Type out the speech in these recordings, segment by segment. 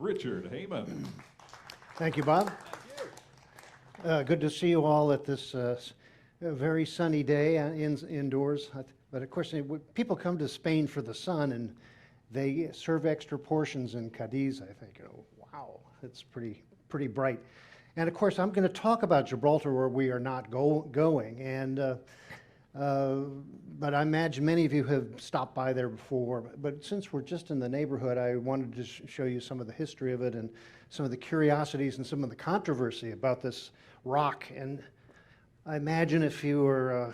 Richard Heyman. Thank you, Bob. Good to see you all at this very sunny day indoors. But of course, people come to Spain for the sun, and they serve extra portions in Cadiz. I think, oh, wow, it's pretty bright. And of course, I'm going to talk about Gibraltar, where we are not going. And but I imagine many of you have stopped by there before. But since we're just in the neighborhood, I wanted to show you some of the history of it and some of the curiosities and some of the controversy about this rock. And I imagine if you were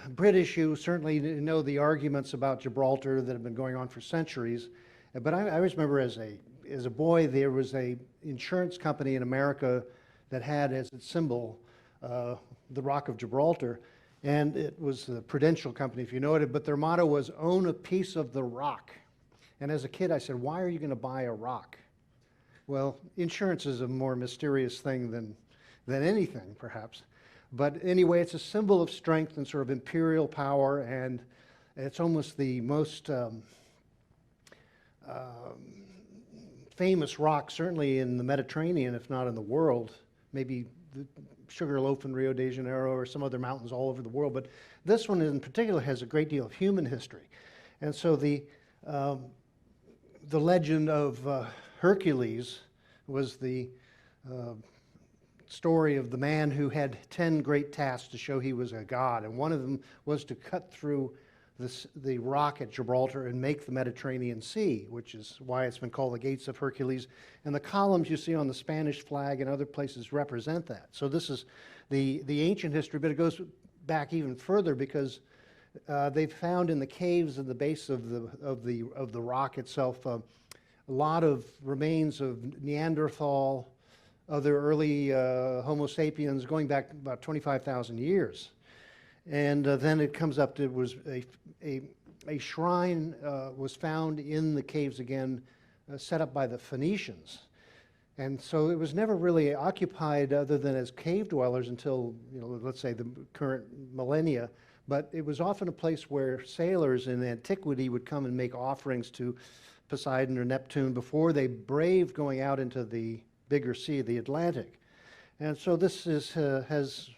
British, you certainly know the arguments about Gibraltar that have been going on for centuries. But I always remember as a boy, there was a insurance company in America that had as its symbol the Rock of Gibraltar, and it was the Prudential Company, if you know it, but their motto was, own a piece of the rock. And as a kid, I said, why are you going to buy a rock? Well, insurance is a more mysterious thing than anything, perhaps. But anyway, it's a symbol of strength and sort of imperial power, and it's almost the most famous rock, certainly in the Mediterranean, if not in the world. Maybe the Sugarloaf in Rio de Janeiro or some other mountains all over the world. But this one in particular has a great deal of human history. And so the legend of Hercules was the story of the man who had 10 great tasks to show he was a god. And one of them was to cut through the rock at Gibraltar and make the Mediterranean Sea, which is why it's been called the Gates of Hercules. And the columns you see on the Spanish flag and other places represent that. So this is the ancient history, but it goes back even further because they've found in the caves at the base of the rock itself a lot of remains of Neanderthal, other early Homo sapiens going back about 25,000 years. And then it comes up to, it was a shrine was found in the caves again, set up by the Phoenicians. And so it was never really occupied other than as cave dwellers until, let's say the current millennia. But it was often a place where sailors in antiquity would come and make offerings to Poseidon or Neptune before they braved going out into the bigger sea, the Atlantic. And so this has,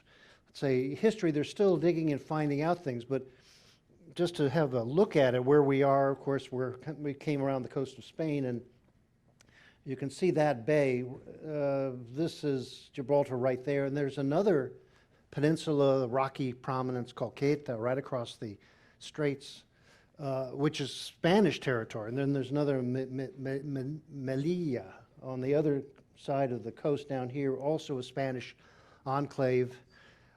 say, history. They're still digging and finding out things, but just to have a look at it, where we are, of course, we came around the coast of Spain, and you can see that bay. This is Gibraltar right there, and there's another peninsula, rocky prominence called Ceuta, right across the straits, which is Spanish territory. And then there's another Melilla on the other side of the coast down here, also a Spanish enclave.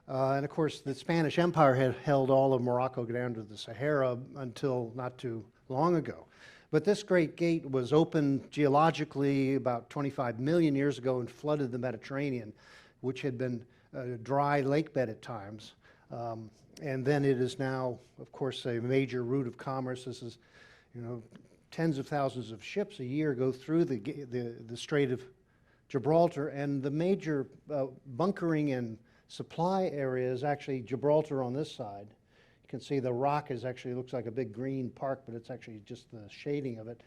And of course, the Spanish Empire had held all of Morocco down to the Sahara until not too long ago. But this great gate was opened geologically about 25 million years ago and flooded the Mediterranean, which had been a dry lake bed at times. And then it is now, of course, a major route of commerce. This is, tens of thousands of ships a year go through the Strait of Gibraltar, and the major bunkering and supply area is actually Gibraltar on this side. You can see the rock looks like a big green park, but it's actually just the shading of it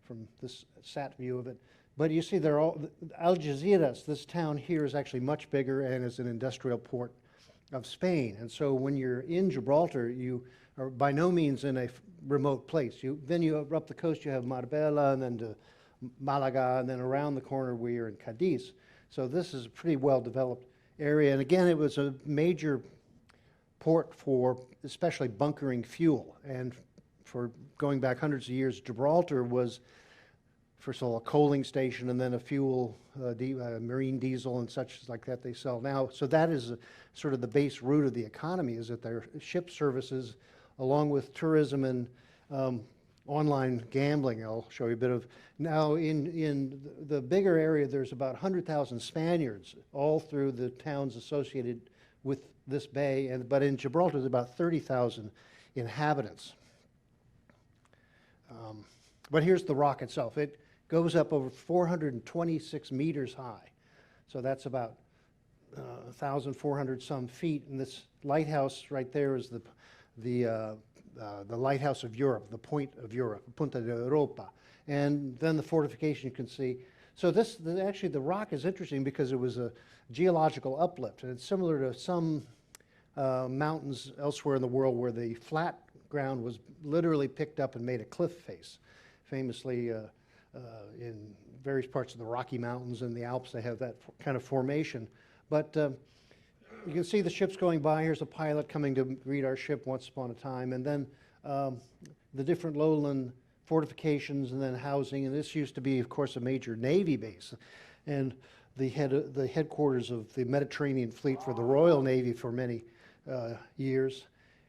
from this sat view of it. But you see they're all, Algeciras, this town here is actually much bigger and is an industrial port of Spain. And so when you're in Gibraltar, you are by no means in a remote place. Then you up the coast, you have Marbella, and then to Malaga, and then around the corner we are in Cadiz. So this is a pretty well developed area. And again, it was a major port for especially bunkering fuel. And for going back hundreds of years, Gibraltar was, first of all, a coaling station, and then a fuel, marine diesel and such like that they sell now. So that is sort of the base root of the economy, is that their ship services, along with tourism and online gambling. I'll show you a bit of. Now in the bigger area, there's about 100,000 Spaniards all through the towns associated with this bay, but in Gibraltar, there's about 30,000 inhabitants. But here's the rock itself. It goes up over 426 meters high. So that's about 1,400 some feet. And this lighthouse right there is the lighthouse of Europe, the point of Europe, Punta de Europa. And then the fortification you can see. So actually the rock is interesting because it was a geological uplift, and it's similar to some mountains elsewhere in the world where the flat ground was literally picked up and made a cliff face. Famously in various parts of the Rocky Mountains and the Alps, they have that kind of formation. But you can see the ships going by. Here's a pilot coming to greet our ship once upon a time, and then the different lowland fortifications and then housing. And this used to be, of course, a major Navy base, and the headquarters of the Mediterranean Fleet for the Royal Navy for many years.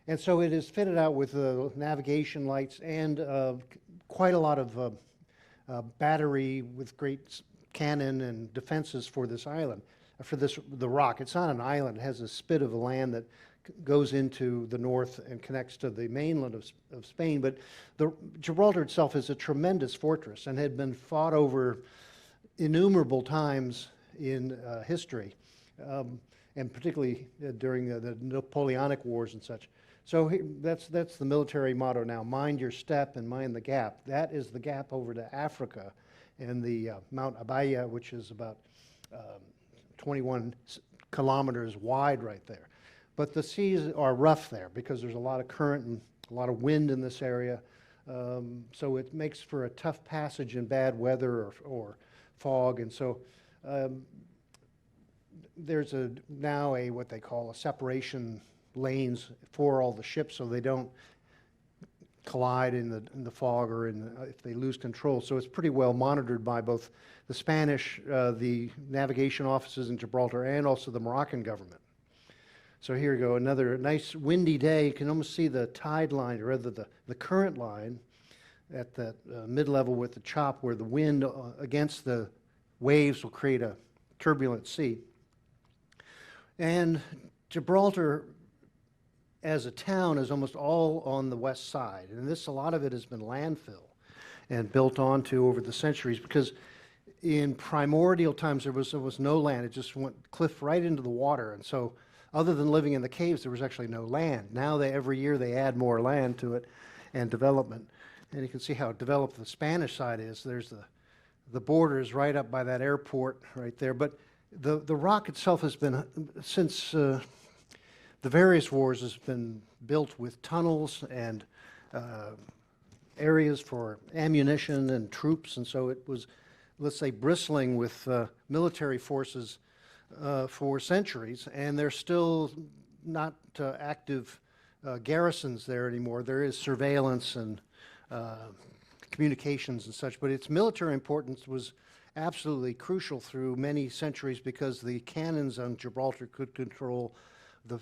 And so it is fitted out with navigation lights and quite a lot of battery with great cannon and defenses for this island, the rock. It's not an island. It has a spit of land that goes into the north and connects to the mainland of Spain. But Gibraltar itself is a tremendous fortress and had been fought over innumerable times in history, and particularly during the Napoleonic Wars and such. So that's the military motto now: mind your step and mind the gap. That is the gap over to Africa and the Mount Abaya, which is about 21 kilometers wide right there. But the seas are rough there because there's a lot of current and a lot of wind in this area. So it makes for a tough passage in bad weather or fog. And so there's now what they call a separation lanes for all the ships so they don't collide in the fog or if they lose control. So it's pretty well monitored by both the Spanish, the navigation offices in Gibraltar, and also the Moroccan government. So here we go, another nice windy day. You can almost see the tide line, or rather the current line at that mid-level with the chop, where the wind against the waves will create a turbulent sea. And Gibraltar as a town is almost all on the west side, and a lot of it has been landfill and built onto over the centuries, because in primordial times there was no land. It just went cliff right into the water, and so other than living in the caves, there was actually no land. Now every year they add more land to it and development, and you can see how developed the Spanish side is. There's the border is right up by that airport right there, but the rock itself has been, since the various wars, has been built with tunnels and areas for ammunition and troops, and so it was, let's say, bristling with military forces for centuries, and there's still not active garrisons there anymore. There is surveillance and communications and such, but its military importance was absolutely crucial through many centuries because the cannons on Gibraltar could control the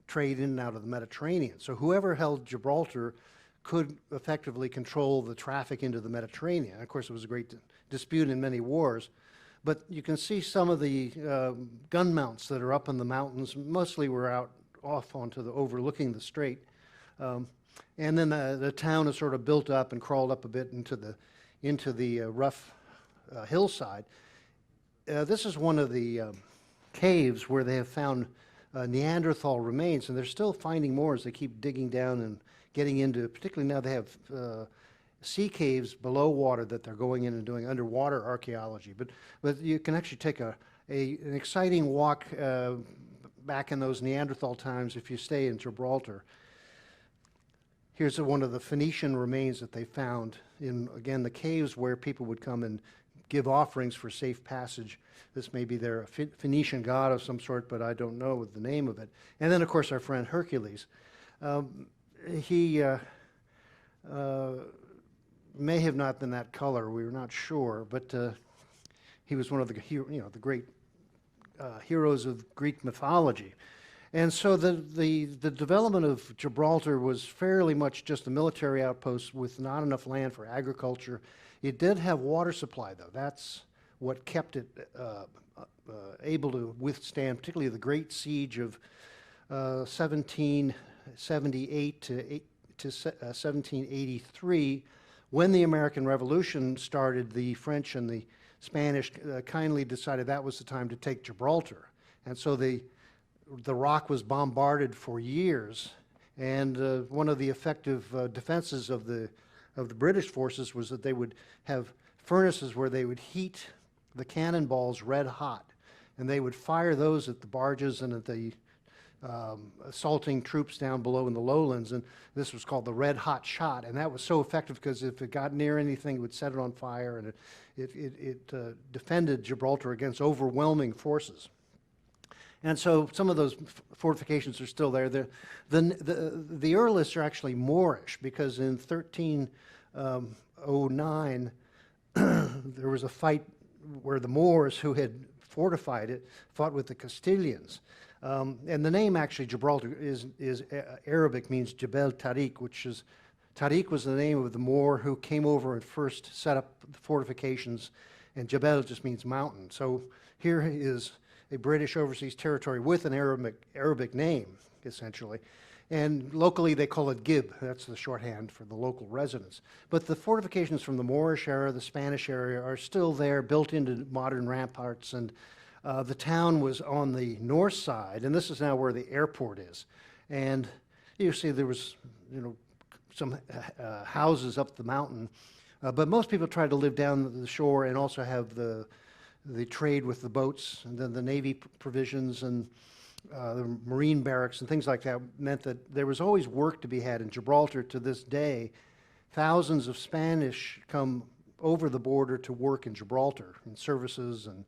trade in and out of the Mediterranean. So whoever held Gibraltar could effectively control the traffic into the Mediterranean. Of course, it was a great dispute in many wars. But you can see some of the gun mounts that are up in the mountains. Mostly were out off onto overlooking the strait. And then the town is sort of built up and crawled up a bit into the rough hillside. This is one of the caves where they have found Neanderthal remains, and they're still finding more as they keep digging down and getting into, particularly now they have sea caves below water that they're going in and doing underwater archaeology. But you can actually take an exciting walk back in those Neanderthal times if you stay in Gibraltar. Here's one of the Phoenician remains that they found in, again, the caves where people would come and give offerings for safe passage. This may be their Phoenician god of some sort, but I don't know the name of it. And then, of course, our friend Hercules. He may have not been that color. We were not sure, but he was one of the great heroes of Greek mythology. And so the development of Gibraltar was fairly much just a military outpost with not enough land for agriculture. It did have water supply, though. That's what kept it able to withstand, particularly the Great Siege of 1778 to 1783. When the American Revolution started, the French and the Spanish kindly decided that was the time to take Gibraltar. And so the rock was bombarded for years, and one of the effective defenses of the of the British forces was that they would have furnaces where they would heat the cannonballs red hot, and they would fire those at the barges and at the assaulting troops down below in the lowlands, and this was called the red hot shot, and that was so effective because if it got near anything, it would set it on fire, and it defended Gibraltar against overwhelming forces. And so some of those fortifications are still there. The earliest are actually Moorish, because in 1309 there was a fight where the Moors, who had fortified it, fought with the Castilians. And the name actually Gibraltar is Arabic, means Jebel Tariq, which is, Tariq was the name of the Moor who came over and first set up the fortifications, and Jebel just means mountain. So here is a British overseas territory with an Arabic name, essentially. And locally they call it Gib, that's the shorthand for the local residents. But the fortifications from the Moorish era, the Spanish era, are still there, built into modern ramparts, and the town was on the north side, and this is now where the airport is. And you see there was, some houses up the mountain, but most people tried to live down the shore and also have the trade with the boats, and then the Navy provisions and the Marine barracks and things like that meant that there was always work to be had in Gibraltar. To this day, thousands of Spanish come over the border to work in Gibraltar in services and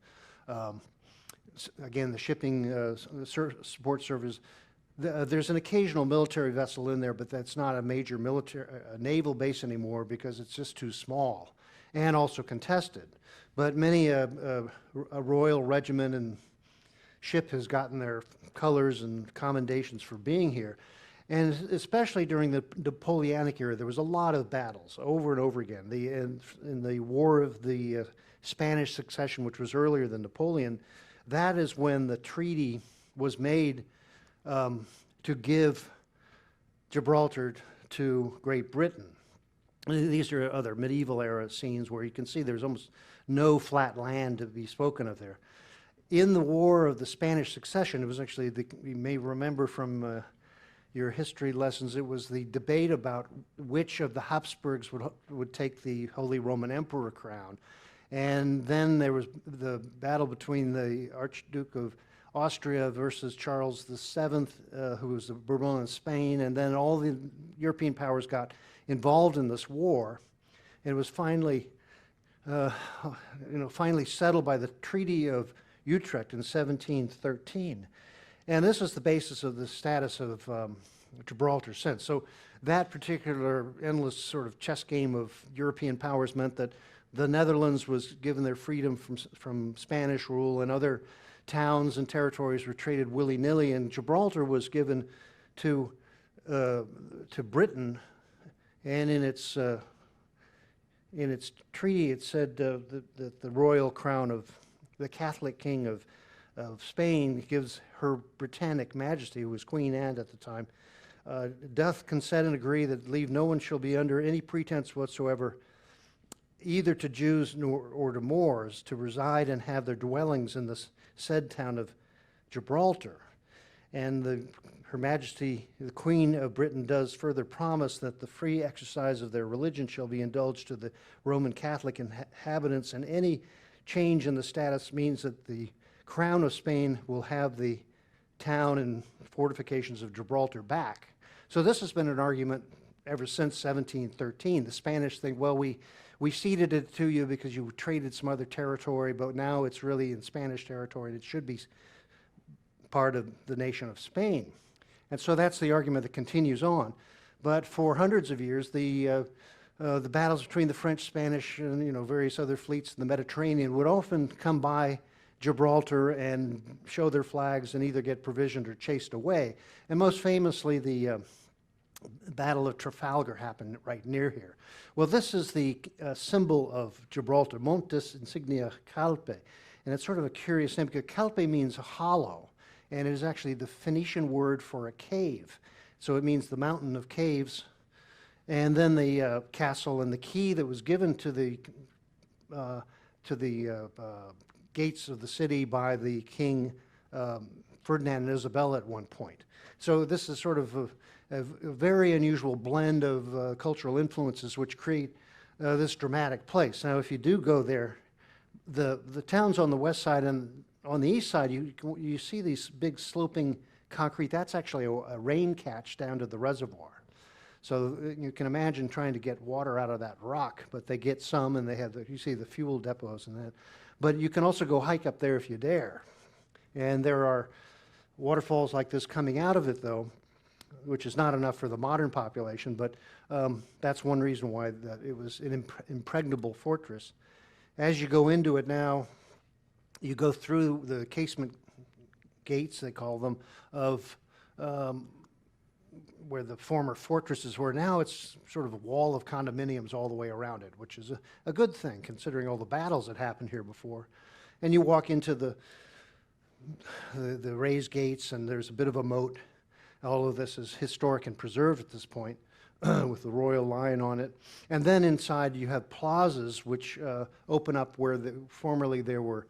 again, the shipping support service. There's an occasional military vessel in there, but that's not a major military naval base anymore because it's just too small and also contested. But many a royal regiment and ship has gotten their colors and commendations for being here. And especially during the Napoleonic era, there was a lot of battles over and over again. In the War of the Spanish Succession, which was earlier than Napoleon, that is when the treaty was made to give Gibraltar to Great Britain. These are other medieval era scenes where you can see there's almost no flat land to be spoken of there. In the War of the Spanish Succession, it was actually, you may remember from your history lessons, it was the debate about which of the Habsburgs would take the Holy Roman Emperor crown. And then there was the battle between the Archduke of Austria versus Charles VII, who was the Bourbon in Spain, and then all the European powers got involved in this war. It was finally, finally settled by the Treaty of Utrecht in 1713. And this is the basis of the status of Gibraltar since. So that particular endless sort of chess game of European powers meant that the Netherlands was given their freedom from Spanish rule, and other towns and territories were traded willy-nilly, and Gibraltar was given to Britain. And in its treaty, it said that the royal crown of the Catholic King of Spain gives Her Britannic Majesty, who was Queen Anne at the time, doth consent and agree that leave no one shall be under any pretense whatsoever, either to Jews or to Moors, to reside and have their dwellings in the said town of Gibraltar. And Her Majesty, the Queen of Britain, does further promise that the free exercise of their religion shall be indulged to the Roman Catholic inhabitants, and any change in the status means that the Crown of Spain will have the town and fortifications of Gibraltar back. So this has been an argument ever since 1713. The Spanish think, well, we ceded it to you because you traded some other territory, but now it's really in Spanish territory and it should be part of the nation of Spain. And so that's the argument that continues on. But for hundreds of years, the battles between the French, Spanish, and various other fleets in the Mediterranean would often come by Gibraltar and show their flags and either get provisioned or chased away. And most famously, the Battle of Trafalgar happened right near here. Well, this is the symbol of Gibraltar, Montes Insignia Calpe. And it's sort of a curious name because Calpe means hollow, and it is actually the Phoenician word for a cave. So it means the mountain of caves. And then the castle and the key that was given to the gates of the city by the King Ferdinand and Isabella at one point. So this is sort of a very unusual blend of cultural influences which create this dramatic place. Now, if you do go there, the towns on the west side and on the east side, you see these big sloping concrete. That's actually a rain catch down to the reservoir. So you can imagine trying to get water out of that rock, but they get some, and they have, you see the fuel depots and that. But you can also go hike up there if you dare. And there are waterfalls like this coming out of it, though, which is not enough for the modern population, but that's one reason why it was an impregnable fortress. As you go into it now, you go through the casement gates, they call them, of where the former fortresses were. Now it's sort of a wall of condominiums all the way around it, which is a good thing considering all the battles that happened here before. And you walk into the raised gates, and there's a bit of a moat. All of this is historic and preserved at this point with the royal lion on it. And then inside you have plazas which open up where formerly there were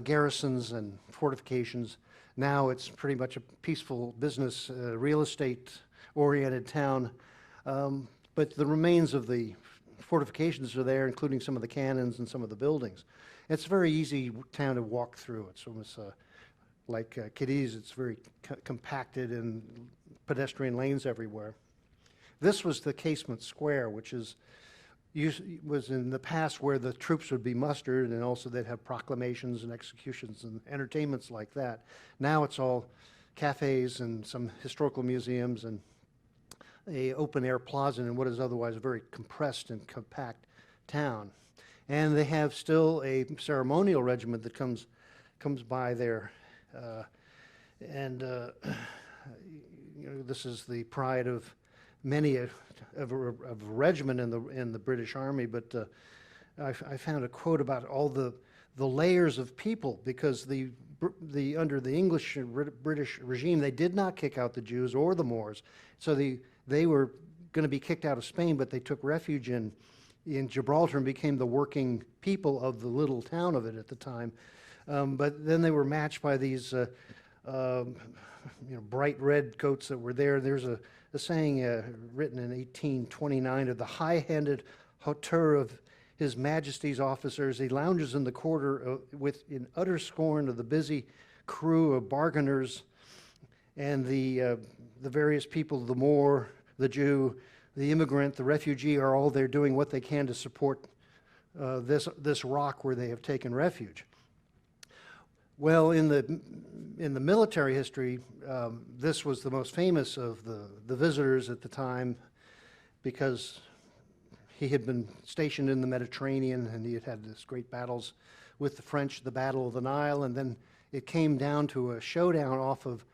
garrisons and fortifications. Now it's pretty much a peaceful business, real estate-oriented town. But the remains of the fortifications are there, including some of the cannons and some of the buildings. It's a very easy town to walk through. It's almost like Cadiz. It's very compacted and pedestrian lanes everywhere. This was the Casement Square, which was in the past where the troops would be mustered, and also they'd have proclamations and executions and entertainments like that. Now it's all cafes and some historical museums and a open-air plaza in what is otherwise a very compressed and compact town. And they have still a ceremonial regiment that comes by there. This is the pride of many of a regiment in the British Army, but I found a quote about all the layers of people, because under the English British regime, they did not kick out the Jews or the Moors. So they were going to be kicked out of Spain, but they took refuge in Gibraltar and became the working people of the little town of it at the time. But then they were matched by these bright red coats that were there. There's a saying written in 1829 of the high-handed hauteur of His Majesty's officers. He lounges in the quarter in utter scorn of the busy crew of bargainers and the various people, the Moor, the Jew, the immigrant, the refugee, are all there doing what they can to support this rock where they have taken refuge. Well, in the military history, this was the most famous of the visitors at the time, because he had been stationed in the Mediterranean and he had had these great battles with the French, the Battle of the Nile, and then it came down to a showdown off of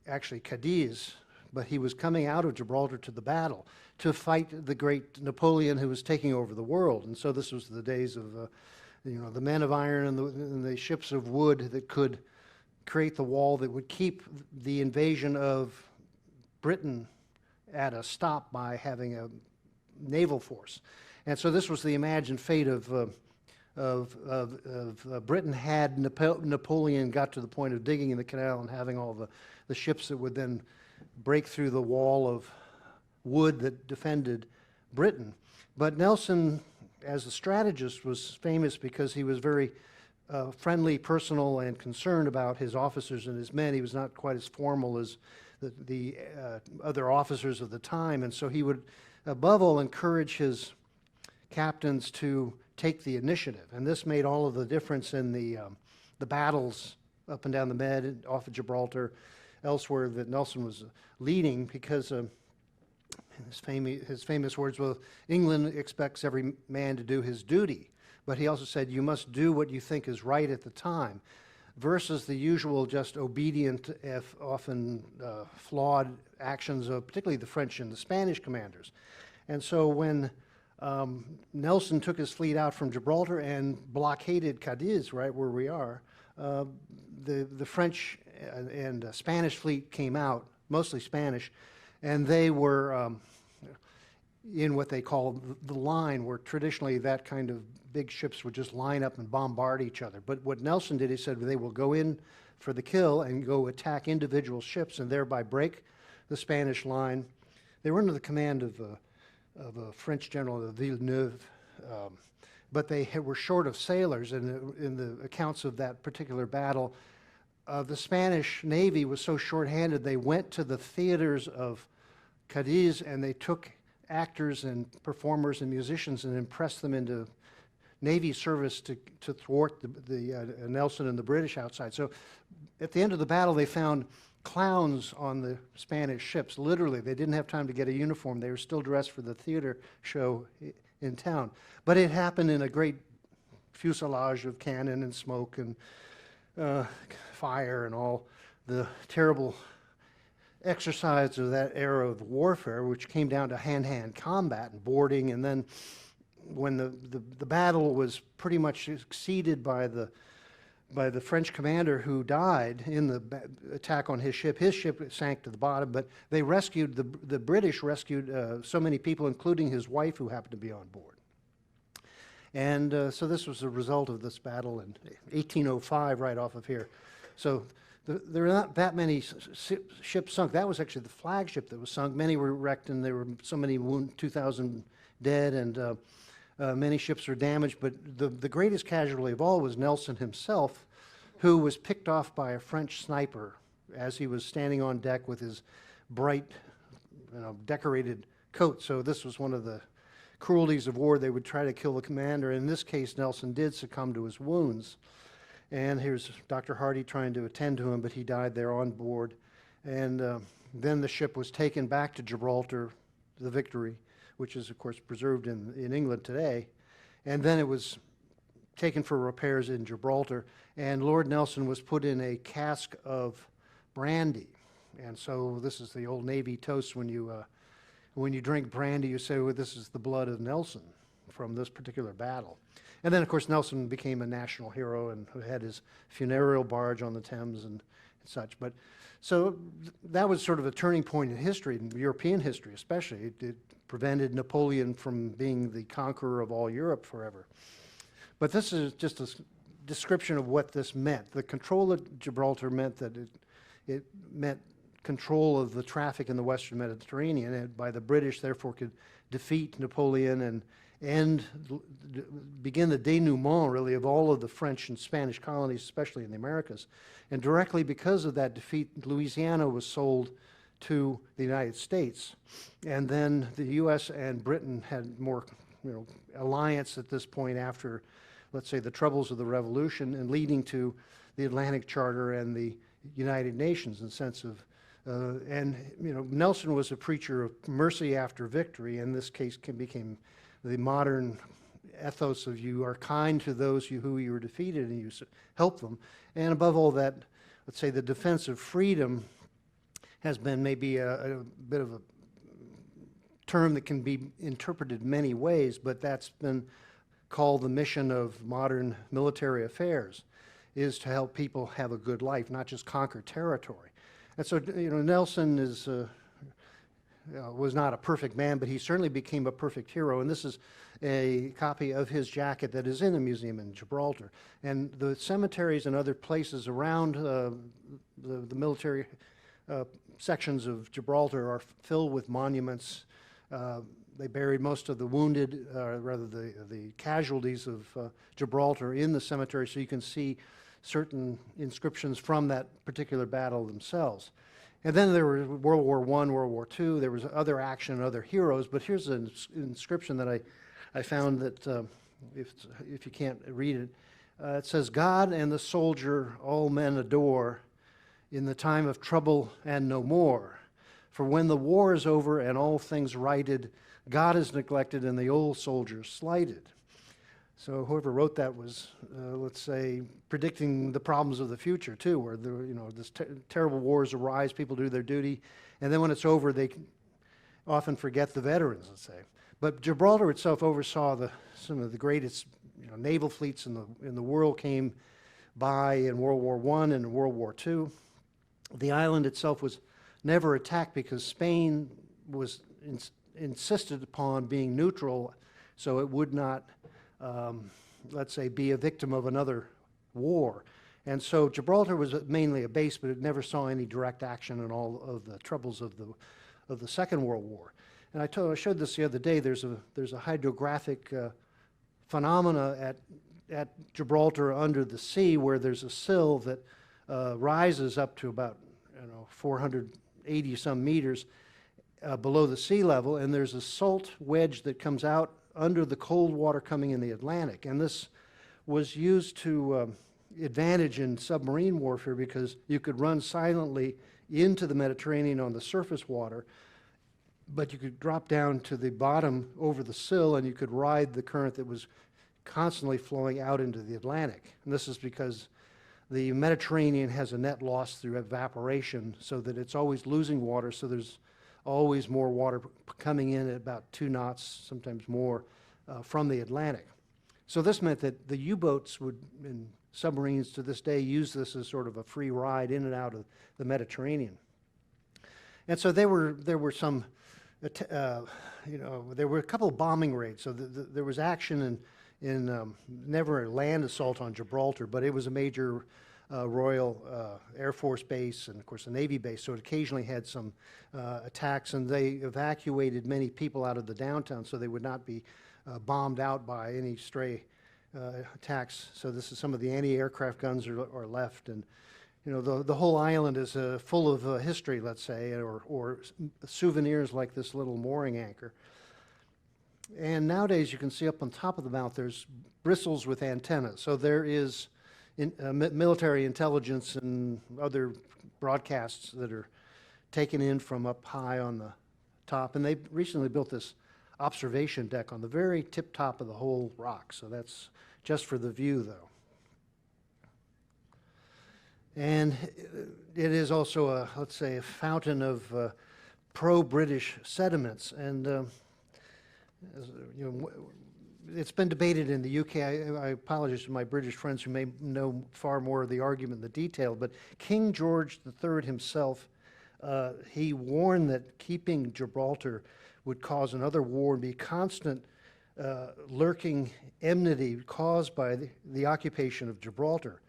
actually Cadiz, but he was coming out of Gibraltar to the battle to fight the great Napoleon who was taking over the world. And so this was the days of the men of iron and the ships of wood that could create the wall that would keep the invasion of Britain at a stop by having a naval force. And so this was the imagined fate of Britain had Napoleon got to the point of digging in the canal and having all the ships that would then break through the wall of wood that defended Britain. But Nelson, as a strategist, was famous because he was very friendly, personal, and concerned about his officers and his men. He was not quite as formal as the other officers of the time, and so he would, above all, encourage his captains to take the initiative. And this made all of the difference in the battles up and down the Med, off of Gibraltar, elsewhere that Nelson was leading, because his famous words, well, England expects every man to do his duty. But he also said, you must do what you think is right at the time, versus the usual just obedient, if often flawed actions of particularly the French and the Spanish commanders. And so when Nelson took his fleet out from Gibraltar and blockaded Cadiz, right where we are, the French and Spanish fleet came out, mostly Spanish, and they were in what they call the line, where traditionally that kind of big ships would just line up and bombard each other. But what Nelson did, he said they will go in for the kill and go attack individual ships and thereby break the Spanish line. They were under the command of a French general, Villeneuve, but they were short of sailors. And in the accounts of that particular battle, the Spanish Navy was so short-handed, they went to the theaters of Cadiz and they took actors and performers and musicians and impressed them into Navy service to thwart the Nelson and the British outside. So at the end of the battle, they found clowns on the Spanish ships. Literally, they didn't have time to get a uniform. They were still dressed for the theater show in town. But it happened in a great fuselage of cannon and smoke and fire and all the terrible exercise of that era of warfare, which came down to hand-to-hand combat and boarding. And then when the battle was pretty much succeeded by the French commander who died in the attack on his ship sank to the bottom, but they rescued, the British rescued so many people, including his wife who happened to be on board. And so this was a result of this battle in 1805 right off of here. So there are not that many ships sunk. That was actually the flagship that was sunk. Many were wrecked and there were so many 2,000 dead, and many ships were damaged. But the greatest casualty of all was Nelson himself, who was picked off by a French sniper as he was standing on deck with his bright, decorated coat. So this was one of the cruelties of war. They would try to kill the commander. In this case, Nelson did succumb to his wounds. And here's Dr. Hardy trying to attend to him, but he died there on board. And then the ship was taken back to Gibraltar, the Victory, which is, of course, preserved in England today. And then it was taken for repairs in Gibraltar. And Lord Nelson was put in a cask of brandy. And so this is the old Navy toast. When you drink brandy, you say, well, this is the blood of Nelson from this particular battle. And then, of course, Nelson became a national hero and had his funereal barge on the Thames and such. But so that was sort of a turning point in history, in European history especially. It prevented Napoleon from being the conqueror of all Europe forever. But this is just a description of what this meant. The control of Gibraltar meant that it meant control of the traffic in the Western Mediterranean, and by the British, therefore, could defeat Napoleon and begin the denouement, really, of all of the French and Spanish colonies, especially in the Americas. And directly because of that defeat, Louisiana was sold to the United States. And then the U.S. and Britain had more, alliance at this point after, let's say, the troubles of the Revolution, and leading to the Atlantic Charter and the United Nations in the sense of Nelson was a preacher of mercy after victory. In this case, became the modern ethos of you are kind to those who you were defeated and you help them. And above all that, let's say the defense of freedom has been maybe a bit of a term that can be interpreted many ways, but that's been called the mission of modern military affairs, is to help people have a good life, not just conquer territory. And so, Nelson was not a perfect man, but he certainly became a perfect hero. And this is a copy of his jacket that is in a museum in Gibraltar. And the cemeteries and other places around the military sections of Gibraltar are filled with monuments. They buried most of the wounded, rather the casualties of Gibraltar in the cemetery, so you can see certain inscriptions from that particular battle themselves. And then there were World War I, World War II, there was other action, other heroes, but here's an inscription that I found that, if you can't read it, it says, "God and the soldier all men adore, in the time of trouble and no more. For when the war is over and all things righted, God is neglected and the old soldier slighted." So whoever wrote that was, let's say, predicting the problems of the future too, where this terrible wars arise, people do their duty, and then when it's over, they often forget the veterans, let's say. But Gibraltar itself oversaw some of the greatest naval fleets in the world came by in World War I and World War II. The island itself was never attacked because Spain was insisted upon being neutral so it would not, let's say, be a victim of another war. And so Gibraltar was mainly a base, but it never saw any direct action in all of the troubles of the Second World War. And I showed this the other day. There's a hydrographic phenomena at Gibraltar under the sea, where there's a sill that rises up to about 480 some meters below the sea level, and there's a salt wedge that comes out under the cold water coming in the Atlantic. And this was used to advantage in submarine warfare, because you could run silently into the Mediterranean on the surface water, but you could drop down to the bottom over the sill and you could ride the current that was constantly flowing out into the Atlantic. And this is because the Mediterranean has a net loss through evaporation, so that it's always losing water, so there's always more water coming in at about 2 knots, sometimes more, from the Atlantic. So this meant that the U-boats would, and submarines to this day, use this as sort of a free ride in and out of the Mediterranean. And so there were some, there were a couple of bombing raids. So there was action in never a land assault on Gibraltar, but it was a major Royal Air Force base and, of course, a Navy base. So it occasionally had some attacks, and they evacuated many people out of the downtown so they would not be bombed out by any stray attacks. So this is some of the anti-aircraft guns are left, and the whole island is full of history, let's say, or souvenirs like this little mooring anchor. And nowadays you can see up on top of the mount there's bristles with antennas. So there is military intelligence and other broadcasts that are taken in from up high on the top. And they recently built this observation deck on the very tip top of the whole rock. So that's just for the view, though. And it is also let's say, a fountain of pro-British sentiments. And it's been debated in the UK. I apologize to my British friends who may know far more of the argument, the detail, but King George III himself, he warned that keeping Gibraltar would cause another war and be constant lurking enmity caused by the occupation of Gibraltar.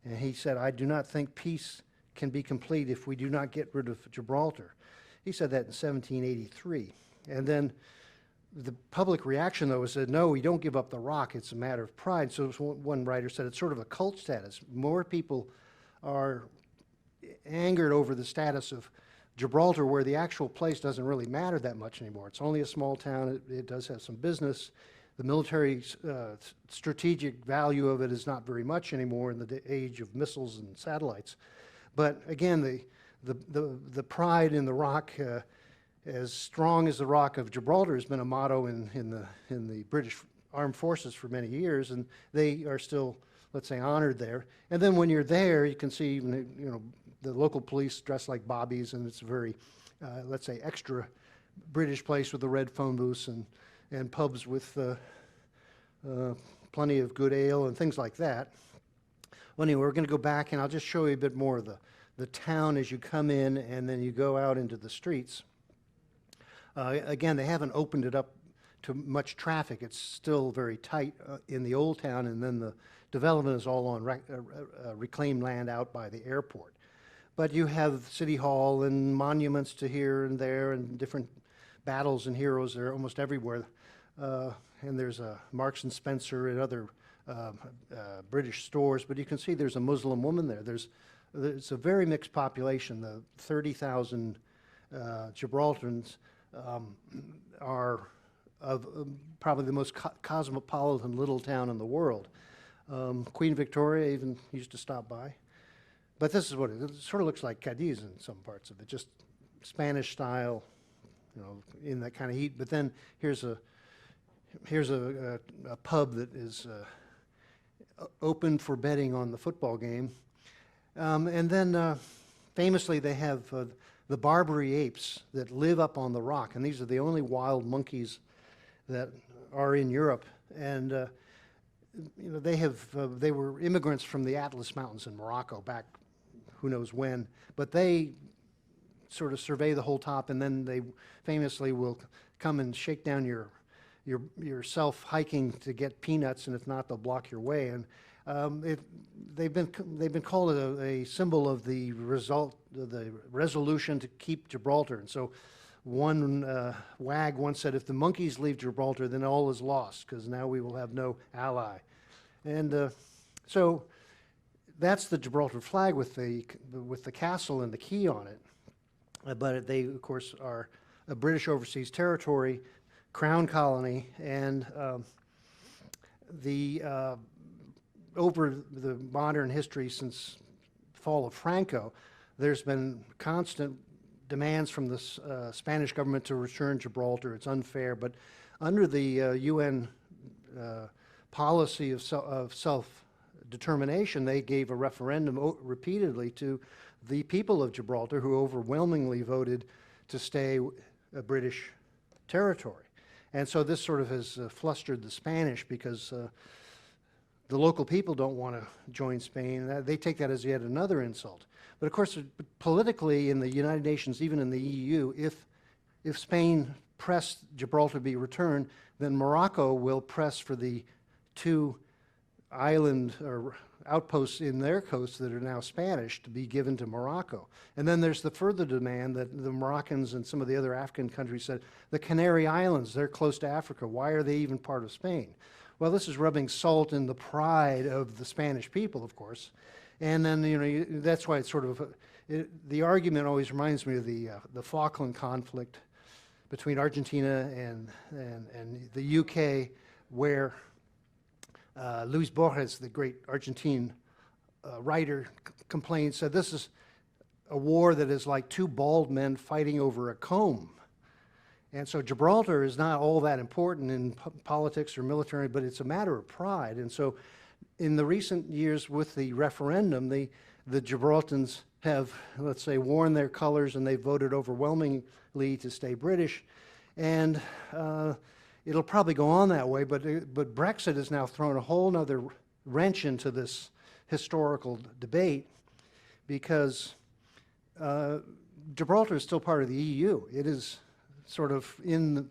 And he said, "I do not think peace can be complete if we do not get rid of Gibraltar." He said that in 1783. And then the public reaction, though, was that, no, we don't give up the rock. It's a matter of pride. So one writer said it's sort of a cult status. More people are angered over the status of Gibraltar, where the actual place doesn't really matter that much anymore. It's only a small town. It does have some business. The military strategic value of it is not very much anymore in the age of missiles and satellites. But again, the pride in the rock, as strong as the Rock of Gibraltar, has been a motto in the British Armed Forces for many years, and they are still, let's say, honored there. And then when you're there, you can see even the local police dressed like bobbies, and it's a very, let's say, extra British place with the red phone booths and pubs with plenty of good ale and things like that. Well, anyway, we're going to go back, and I'll just show you a bit more of the town as you come in, and then you go out into the streets. Again, they haven't opened it up to much traffic. It's still very tight in the old town, and then the development is all on reclaimed land out by the airport. But you have City Hall and monuments to here and there, and different battles and heroes. They're almost everywhere. And there's a Marks and Spencer and other British stores. But you can see there's a Muslim woman there. There's a very mixed population. The 30,000 Gibraltarians are of probably the most cosmopolitan little town in the world. Queen Victoria even used to stop by. But this is what it sort of looks like Cadiz in some parts of it, just Spanish style, in that kind of heat. But then here's a pub that is open for betting on the football game. And then famously they have the Barbary Apes that live up on the rock, and these are the only wild monkeys that are in Europe. And they were immigrants from the Atlas Mountains in Morocco back who knows when, but they sort of survey the whole top, and then they famously will come and shake down yourself hiking to get peanuts, and if not, they'll block your way. And they've been called a symbol of the resolution to keep Gibraltar. And so one wag once said, if the monkeys leave Gibraltar, then all is lost, because now we will have no ally. And so that's the Gibraltar flag with the castle and the key on it. But they, of course, are a British overseas territory, crown colony, and over the modern history since the fall of Franco, there's been constant demands from the Spanish government to return Gibraltar. It's unfair, but under the UN policy of self-determination, they gave a referendum repeatedly to the people of Gibraltar, who overwhelmingly voted to stay a British territory. And so this sort of has flustered the Spanish, because the local people don't want to join Spain. They take that as yet another insult. But of course, politically in the United Nations, even in the EU, if Spain pressed Gibraltar to be returned, then Morocco will press for the two island or outposts in their coast that are now Spanish to be given to Morocco. And then there's the further demand that the Moroccans and some of the other African countries said, the Canary Islands, they're close to Africa. Why are they even part of Spain? Well, this is rubbing salt in the pride of the Spanish people, of course. And then, that's why it's sort of, the argument always reminds me of the Falkland conflict between Argentina and the UK, where Luis Borges, the great Argentine writer, said this is a war that is like two bald men fighting over a comb. And so Gibraltar is not all that important in politics or military, but it's a matter of pride. And so in the recent years with the referendum, the Gibraltarians have, let's say, worn their colors, and they voted overwhelmingly to stay British. And it'll probably go on that way, but Brexit has now thrown a whole other wrench into this historical debate, because Gibraltar is still part of the EU. It is sort of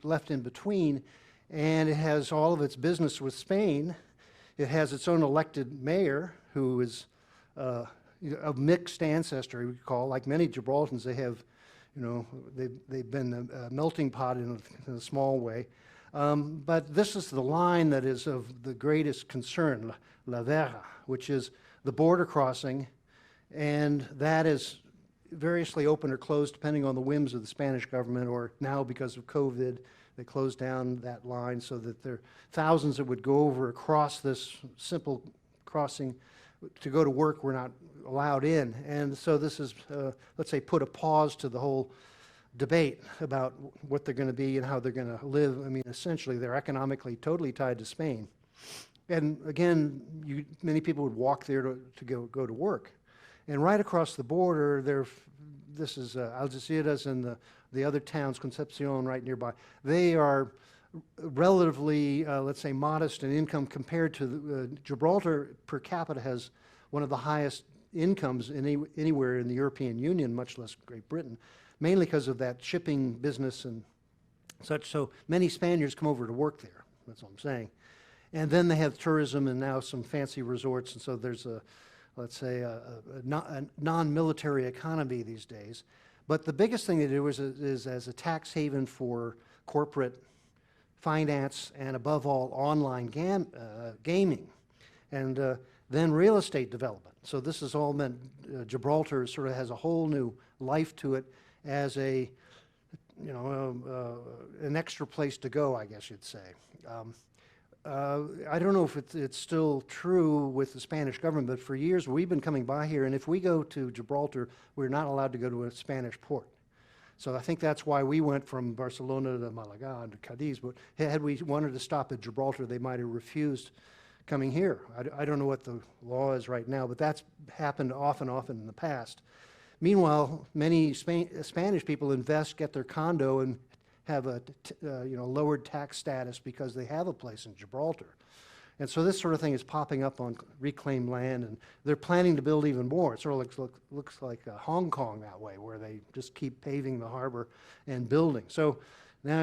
left in between, and it has all of its business with Spain. It has its own elected mayor, who is of mixed ancestry, we call. Like many Gibraltarians, they have, they've been a melting pot in a small way. But this is the line that is of the greatest concern, La Vera, which is the border crossing, and that is variously open or closed depending on the whims of the Spanish government, or now because of COVID, they closed down that line so that there are thousands that would go over across this simple crossing to go to work were not allowed in. And so this is, let's say, put a pause to the whole debate about what they're going to be and how they're going to live. I mean, essentially, they're economically totally tied to Spain. And again, many people would walk there to go to work. And right across the border, this is Algeciras and the other towns, Concepcion, right nearby. They are relatively, let's say, modest in income compared to Gibraltar. Per capita has one of the highest incomes anywhere in the European Union, much less Great Britain, mainly because of that shipping business and such. So many Spaniards come over to work there. That's what I'm saying. And then they have tourism and now some fancy resorts, and so there's let's say, a non-military economy these days. But the biggest thing they do is as a tax haven for corporate finance and, above all, online gaming, and then real estate development. So this has all meant Gibraltar sort of has a whole new life to it as an extra place to go, I guess you'd say. I don't know if it's still true with the Spanish government, but for years we've been coming by here, and if we go to Gibraltar, we're not allowed to go to a Spanish port. So I think that's why we went from Barcelona to Malaga and to Cadiz, but had we wanted to stop at Gibraltar, they might have refused coming here. I don't know what the law is right now, but that's happened often in the past. Meanwhile, many Spanish people invest, get their condo, and have a lowered tax status because they have a place in Gibraltar. And so this sort of thing is popping up on reclaimed land, and they're planning to build even more. It sort of looks like Hong Kong that way, where they just keep paving the harbor and building. So Now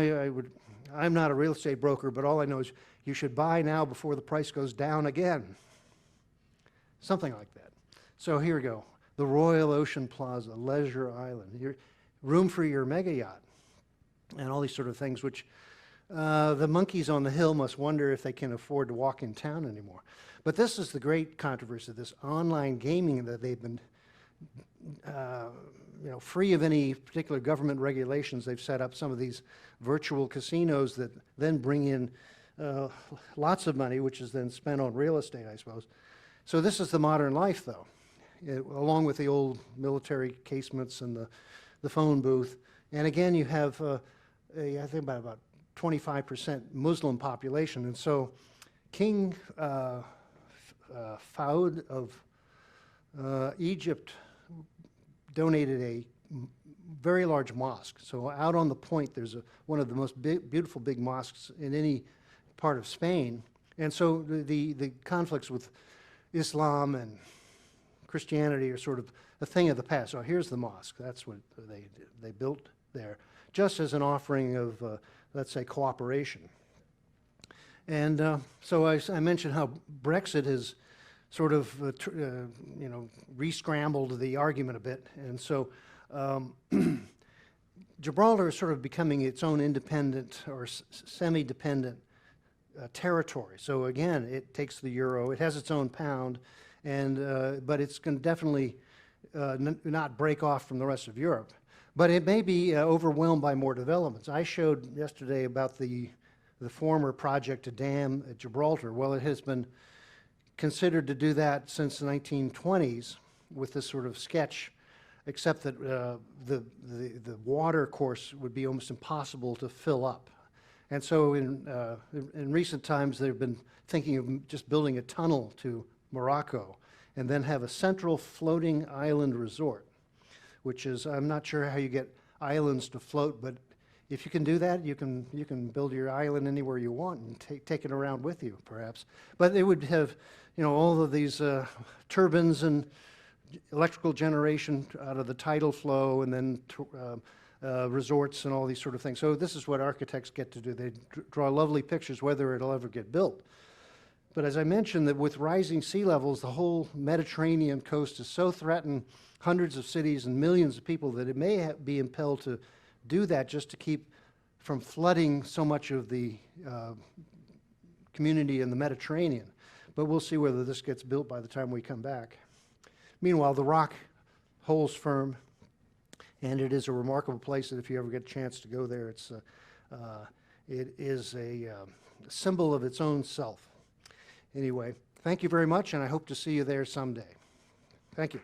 I'm not a real estate broker, but all I know is you should buy now before the price goes down again. Something like that. So here we go. The Royal Ocean Plaza, Leisure Island, room for your mega yacht, and all these sort of things, which the monkeys on the hill must wonder if they can afford to walk in town anymore. But this is the great controversy, this online gaming that they've been, free of any particular government regulations. They've set up some of these virtual casinos that then bring in lots of money, which is then spent on real estate, I suppose. So this is the modern life, though, along with the old military casements and the phone booth. And again, you have, I think about 25% Muslim population. And so King Faoud of Egypt donated a very large mosque. So out on the point, there's one of the most beautiful big mosques in any part of Spain. And so the conflicts with Islam and Christianity are sort of a thing of the past. So here's the mosque. That's what they built there, just as an offering of, let's say, cooperation. And so I mentioned how Brexit has sort of, re-scrambled the argument a bit. And so Gibraltar is sort of becoming its own independent or semi-dependent territory. So again, it takes the euro, it has its own pound, and but it's going to definitely not break off from the rest of Europe. But it may be overwhelmed by more developments. I showed yesterday about the former project to dam at Gibraltar. Well, it has been considered to do that since the 1920s with this sort of sketch, except that the water course would be almost impossible to fill up. And so in recent times, they've been thinking of just building a tunnel to Morocco and then have a central floating island resort, which is, I'm not sure how you get islands to float, but if you can do that, you can build your island anywhere you want and take it around with you, perhaps. But they would have, all of these turbines and electrical generation out of the tidal flow, and then resorts and all these sort of things. So this is what architects get to do. They draw lovely pictures, whether it'll ever get built. But as I mentioned, that with rising sea levels, the whole Mediterranean coast is so threatened, hundreds of cities and millions of people, that it may be impelled to do that just to keep from flooding so much of the community in the Mediterranean. But we'll see whether this gets built by the time we come back. Meanwhile, the rock holds firm, and it is a remarkable place that if you ever get a chance to go there, it is a symbol of its own self. Anyway, thank you very much, and I hope to see you there someday. Thank you.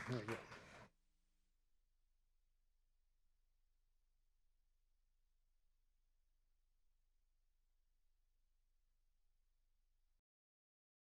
There you go.